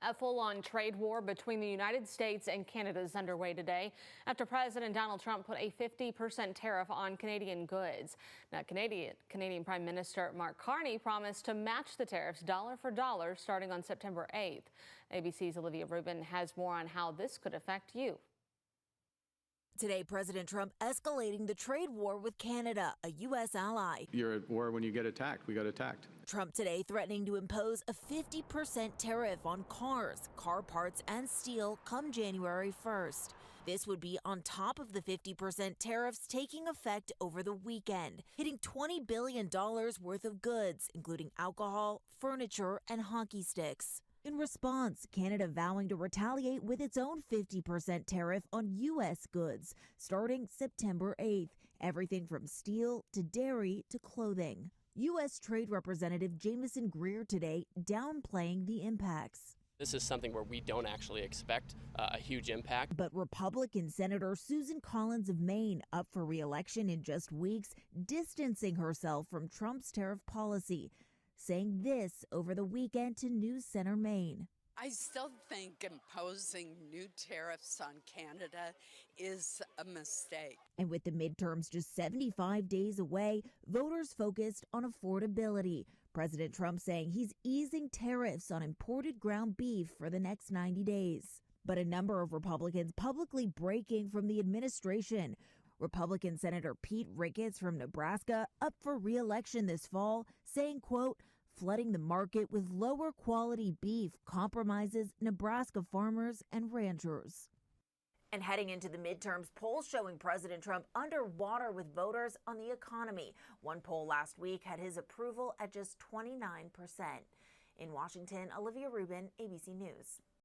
A full-on trade war between the United States and Canada is underway today after President Donald Trump put a 50% tariff on Canadian goods. Now, Canadian Prime Minister Mark Carney promised to match the tariffs dollar for dollar starting on September 8th. ABC's Olivia Rubin has more on how this could affect you. Today, President Trump escalating the trade war with Canada, a U.S. ally. You're at war when you get attacked. We got attacked. Trump today threatening to impose a 50% tariff on cars, car parts, and steel come January 1st. This would be on top of the 50% tariffs taking effect over the weekend, hitting $20 billion worth of goods, including alcohol, furniture, and hockey sticks. In response, Canada vowing to retaliate with its own 50% tariff on U.S. goods starting September 8th, everything from steel to dairy to clothing. U.S. Trade Representative Jamieson Greer today downplaying the impacts. This is something where we don't actually expect a huge impact. But Republican Senator Susan Collins of Maine, up for re-election in just weeks, distancing herself from Trump's tariff policy, saying this over the weekend to News Center Maine. I still think imposing new tariffs on Canada is a mistake. And with the midterms just 75 days away, voters focused on affordability. President Trump saying he's easing tariffs on imported ground beef for the next 90 days. But a number of Republicans publicly breaking from the administration. Republican Senator Pete Ricketts from Nebraska, up for re-election this fall, saying, quote, flooding the market with lower quality beef compromises Nebraska farmers and ranchers. And heading into the midterms, polls showing President Trump underwater with voters on the economy. One poll last week had his approval at just 29%. In Washington, Olivia Rubin, ABC News.